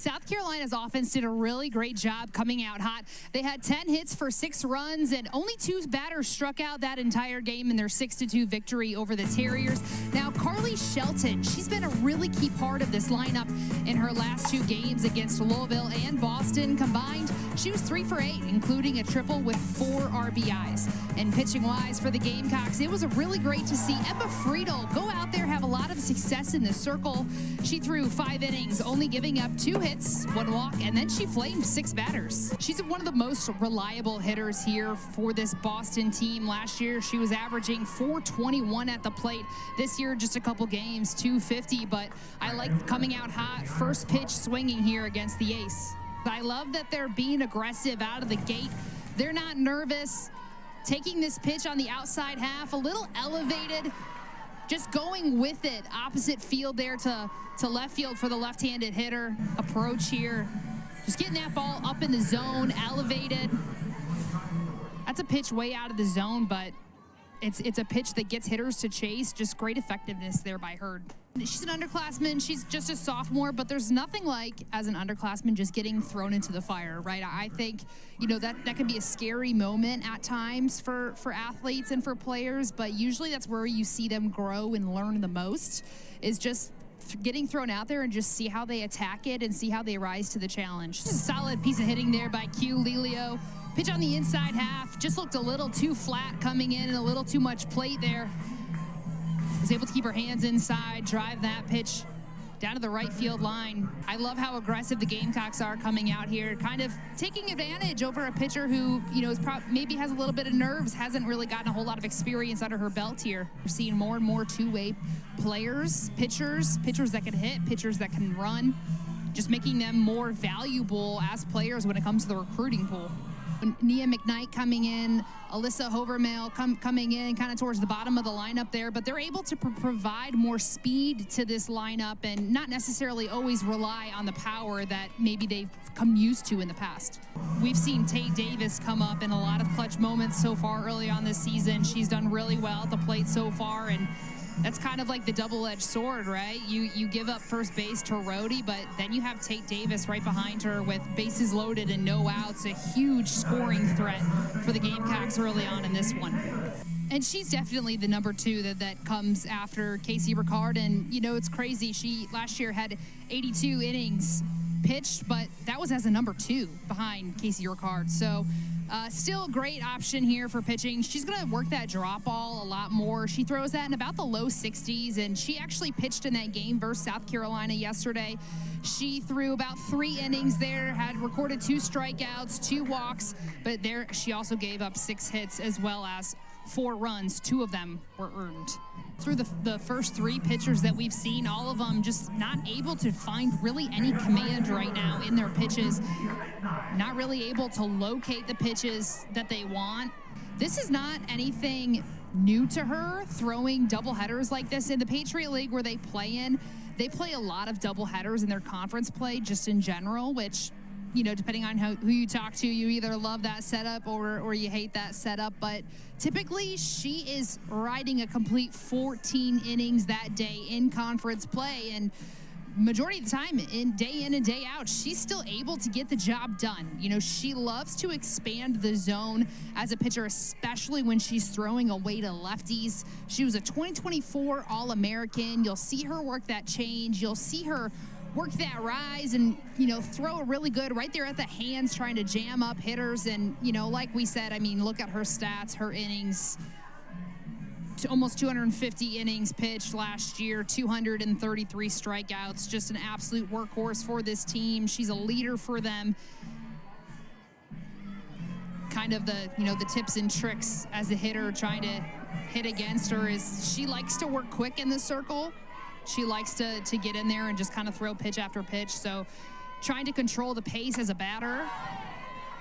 South Carolina's offense did a really great job coming out hot. They had 10 hits for 6 runs, and only 2 batters struck out that entire game in their 6-2 victory over the Terriers. Now, Carly Shelton, she's been a really key part of this lineup in her last 2 games against Louisville and Boston combined. She was 3 for 8, including a triple with 4 RBIs. And pitching-wise for the Gamecocks, it was really great to see Emma Friedel go out there, have a lot of success in the circle. She threw 5 innings, only giving up 2 hits, 1 walk, and then she flamed 6 batters. She's one of the most reliable hitters here for this Boston team. Last year, she was averaging .421 at the plate. This year, just a couple games, .250, but I like coming out hot, first pitch swinging here against the ace. I love that they're being aggressive out of the gate. They're not nervous. Taking this pitch on the outside half, a little elevated, just going with it, opposite field there to left field for the left-handed hitter. Approach here, just getting that ball up in the zone, elevated. That's a pitch way out of the zone, but it's a pitch that gets hitters to chase. Just great effectiveness there by her. She's an underclassman. She's just a sophomore, but there's nothing like, as an underclassman, just getting thrown into the fire, right? I think, that can be a scary moment at times for athletes and for players, but usually that's where you see them grow and learn the most, is just getting thrown out there and just see how they attack it and see how they rise to the challenge. Just a solid piece of hitting there by Q Lelio. Pitch on the inside half, just looked a little too flat coming in and a little too much plate there. Was able to keep her hands inside, drive that pitch down to the right field line. I love how aggressive the Gamecocks are coming out here, kind of taking advantage over a pitcher who, is maybe has a little bit of nerves, hasn't really gotten a whole lot of experience under her belt here. We're seeing more and more two-way players, pitchers that can hit, pitchers that can run, just making them more valuable as players when it comes to the recruiting pool. Nia McKnight coming in, Alyssa Hovermail coming in kind of towards the bottom of the lineup there, but they're able to provide more speed to this lineup and not necessarily always rely on the power that maybe they've come used to in the past. We've seen Tate Davis come up in a lot of clutch moments so far early on this season. She's done really well at the plate so far, and that's kind of like the double-edged sword, right? You give up first base to Rhodey, but then you have Tate Davis right behind her with bases loaded and no outs, a huge scoring threat for the Gamecocks early on in this one. And she's definitely the number 2 that comes after Casey Ricard, and it's crazy. She last year had 82 innings pitched, but that was as a number 2 behind Casey Ricard. So still a great option here for pitching. She's going to work that drop ball a lot more. She throws that in about the low 60s, and she actually pitched in that game versus South Carolina yesterday. She threw about 3 innings there, had recorded 2 strikeouts, 2 walks, but there she also gave up 6 hits as well as 4 runs. 2 of them were earned. Through the first 3 pitchers that we've seen, all of them just not able to find really any command right now in their pitches, not really able to locate the pitches that they want. This is not anything new to her, throwing doubleheaders like this. In the Patriot League where they play a lot of doubleheaders in their conference play just in general, which, depending on who you talk to, you either love that setup or you hate that setup. But typically, she is riding a complete 14 innings that day in conference play. And majority of the time, day in and day out, she's still able to get the job done. She loves to expand the zone as a pitcher, especially when she's throwing away to lefties. She was a 2024 All-American. You'll see her work that change. You'll see her work that rise and, throw it really good right there at the hands, trying to jam up hitters. And, like we said, look at her stats, her innings, almost 250 innings pitched last year, 233 strikeouts, just an absolute workhorse for this team. She's a leader for them. Kind of the tips and tricks as a hitter trying to hit against her is she likes to work quick in the circle. She likes to get in there and just kind of throw pitch after pitch. So trying to control the pace as a batter.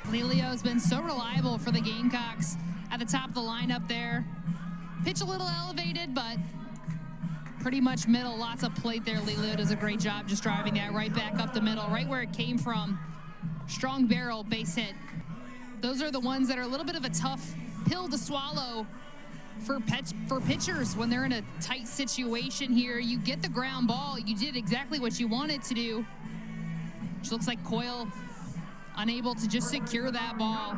Lelio's been so reliable for the Gamecocks at the top of the lineup there. Pitch a little elevated, but pretty much middle, lots of plate there. Lelio does a great job just driving that right back up the middle, right where it came from. Strong barrel, base hit. Those are the ones that are a little bit of a tough pill to swallow for pitchers when they're in a tight situation here. You get the ground ball. You did exactly what you wanted to do. She looks like Coyle unable to just secure that ball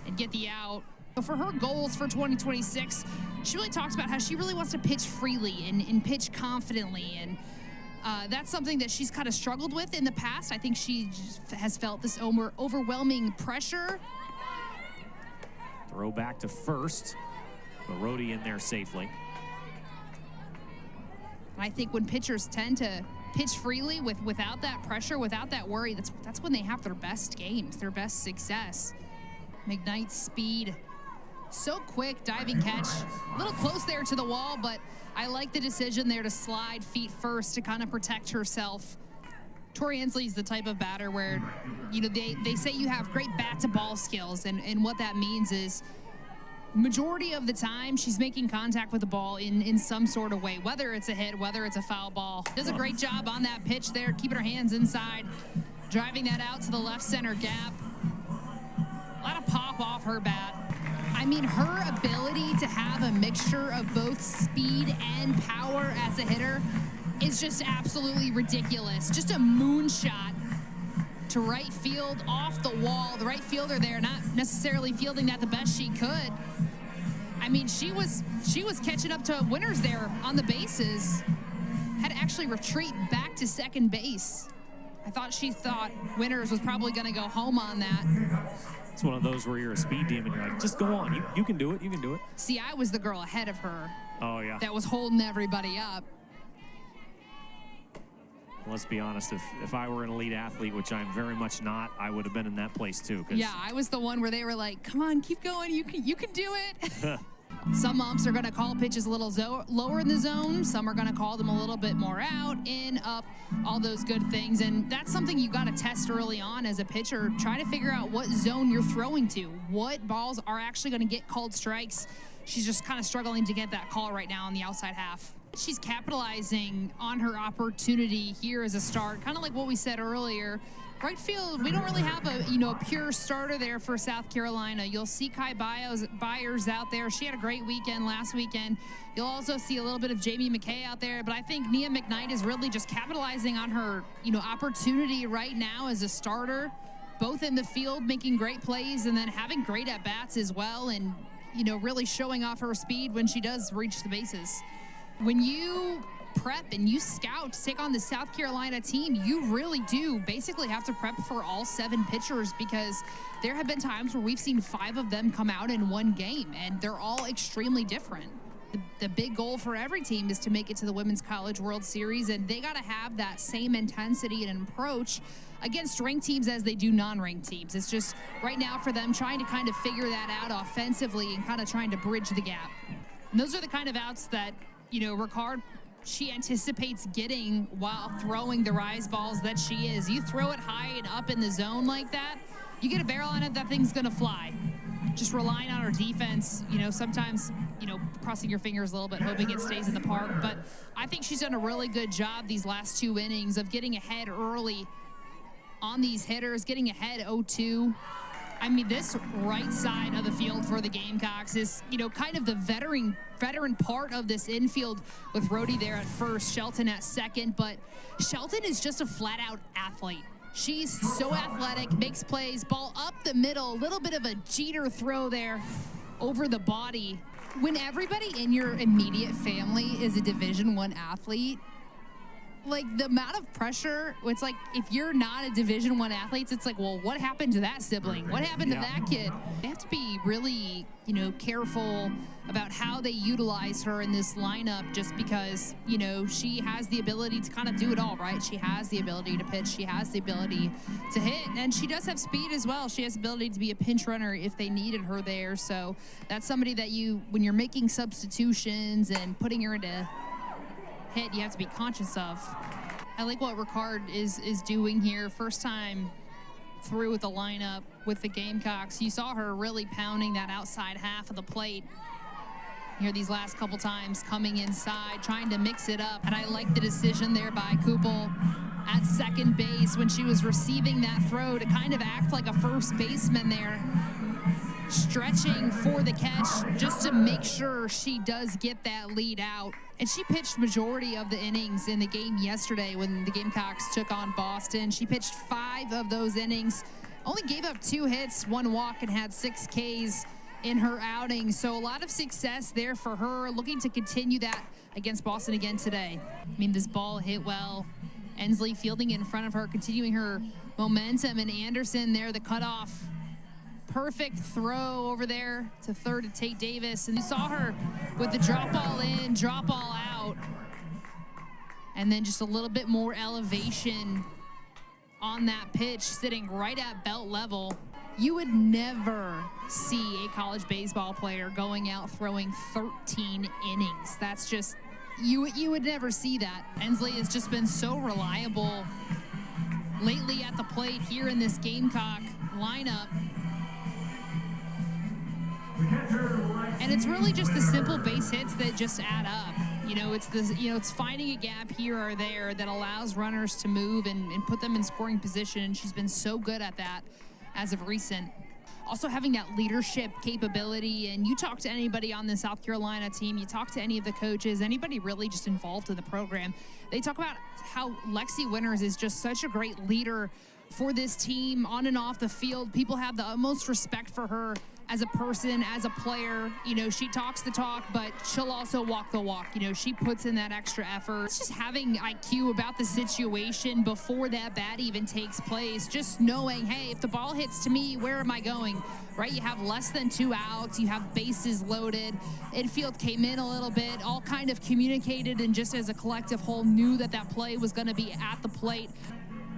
and get the out. For her goals for 2026, she really talks about how she really wants to pitch freely and pitch confidently. And that's something that she's kind of struggled with in the past. I think she just has felt this overwhelming pressure. Throw back to first, but Rhodey in there safely. I think when pitchers tend to pitch freely without that pressure, without that worry, that's when they have their best games, their best success. McKnight's speed, so quick, diving catch, a little close there to the wall, but I like the decision there to slide feet first to kind of protect herself. Tori Hensley's the type of batter where, you know, they say you have great bat-to-ball skills, and what that means is majority of the time she's making contact with the ball in some sort of way, whether it's a hit, whether it's a foul ball. Does a great job on that pitch there, keeping her hands inside, driving that out to the left center gap. A lot of pop off her bat. I mean, her ability to have a mixture of both speed and power as a hitter is just absolutely ridiculous. Just a moonshot to right field off the wall. The right fielder there not necessarily fielding that the best she could. I mean, she was catching up to winners there on the bases. Had to actually retreat back to second base. She thought Winners was probably going to go home on that. It's one of those where you're a speed demon. You're like, just go on. You can do it. You can do it. See, I was the girl ahead of her. Oh, yeah. That was holding everybody up. Let's be honest. If I were an elite athlete, which I'm very much not, I would have been in that place too. Yeah, I was the one where they were like, come on, keep going. You can do it. Some umps are going to call pitches a little lower in the zone. Some are going to call them a little bit more out, in, up, all those good things. And that's something you got to test early on as a pitcher. Try to figure out what zone you're throwing to, what balls are actually going to get called strikes. She's just kind of struggling to get that call right now on the outside half. She's capitalizing on her opportunity here as a start, kind of like what we said earlier. Right field, we don't really have a pure starter there for South Carolina. You'll see Kai Byers out there. She had a great weekend last weekend. You'll also see a little bit of Jamie McKay out there, but I think Nia McKnight is really just capitalizing on her opportunity right now as a starter, both in the field making great plays and then having great at bats as well, and really showing off her speed when she does reach the bases. When you prep and you scout to take on the South Carolina team, you really do basically have to prep for all 7 pitchers, because there have been times where we've seen 5 of them come out in one game, and they're all extremely different. The big goal for every team is to make it to the Women's College World Series, and they got to have that same intensity and approach against ranked teams as they do non-ranked teams. It's just right now for them trying to kind of figure that out offensively and kind of trying to bridge the gap. And those are the kind of outs that Ricard, she anticipates getting while throwing the rise balls that she is. You throw it high and up in the zone like that, you get a barrel on it, that thing's gonna fly. Just relying on our defense, sometimes, crossing your fingers a little bit, hoping it stays in the park. But I think she's done a really good job these last 2 innings of getting ahead early on these hitters, getting ahead 0-2. I mean, this right side of the field for the Gamecocks is, kind of the veteran part of this infield, with Rhodey there at first, Shelton at second. But Shelton is just a flat-out athlete. She's so athletic, makes plays, ball up the middle, a little bit of a Jeter throw there over the body. When everybody in your immediate family is a Division I athlete, like, the amount of pressure, it's like, if you're not a Division I athlete, it's like, well, what happened to that sibling? What happened to that kid? They have to be really, careful about how they utilize her in this lineup, just because, she has the ability to kind of do it all, right? She has the ability to pitch. She has the ability to hit, and she does have speed as well. She has the ability to be a pinch runner if they needed her there. So that's somebody that when you're making substitutions and putting her into hit, you have to be conscious of. I like what Ricard is doing here. First time through with the lineup with the Gamecocks. You saw her really pounding that outside half of the plate here these last couple times, coming inside, trying to mix it up. And I like the decision there by Kupel at second base when she was receiving that throw to kind of act like a first baseman there. stretching for the catch just to make sure she does get that lead out. And she pitched majority of the innings in the game yesterday when the Gamecocks took on Boston. She pitched 5 of those innings, only gave up 2 hits, 1 walk, and had 6 Ks in her outing. So a lot of success there for her, looking to continue that against Boston again today. I mean, this ball hit well. Ensley fielding in front of her, continuing her momentum, and Anderson there, the cutoff. Perfect throw over there to third to Tate Davis. And you saw her with the drop ball in, drop ball out. And then just a little bit more elevation on that pitch, sitting right at belt level. You would never see a college baseball player going out throwing 13 innings. That's just, you would never see that. Ensley has just been so reliable lately at the plate here in this Gamecock lineup. And it's really just the simple base hits that just add up. It's finding a gap here or there that allows runners to move and put them in scoring position. And she's been so good at that as of recent. Also having that leadership capability, and you talk to anybody on the South Carolina team, you talk to any of the coaches, anybody really just involved in the program, they talk about how Lexi Winters is just such a great leader for this team on and off the field. People have the utmost respect for her as a person, as a player. She talks the talk, but she'll also walk the walk. She puts in that extra effort. It's just having IQ about the situation before that bat even takes place. Just knowing, hey, if the ball hits to me, where am I going, right? You have less than 2 outs. You have bases loaded. Infield came in a little bit, all kind of communicated, and just as a collective whole knew that that play was going to be at the plate.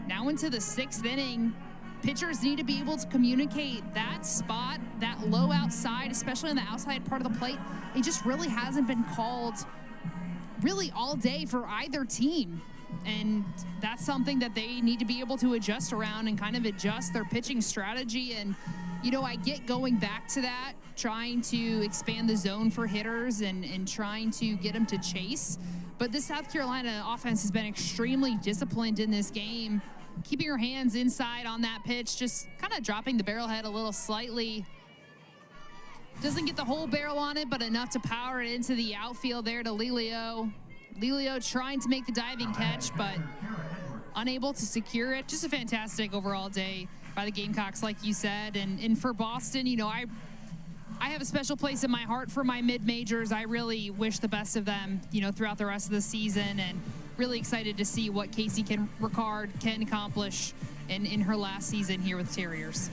Now into the 6th inning, pitchers need to be able to communicate that spot, that low outside, especially on the outside part of the plate. It just really hasn't been called really all day for either team. And that's something that they need to be able to adjust around and kind of adjust their pitching strategy. And, I get going back to that, trying to expand the zone for hitters and trying to get them to chase. But this South Carolina offense has been extremely disciplined in this game, keeping her hands inside on that pitch, just kind of dropping the barrel head a little slightly. Doesn't get the whole barrel on it, but enough to power it into the outfield there to Lelio. Lelio trying to make the diving catch, but unable to secure it. Just a fantastic overall day by the Gamecocks, like you said. And for Boston, I have a special place in my heart for my mid-majors. I really wish the best of them, throughout the rest of the season, and really excited to see what Casey Ricard can accomplish in her last season here with Terriers.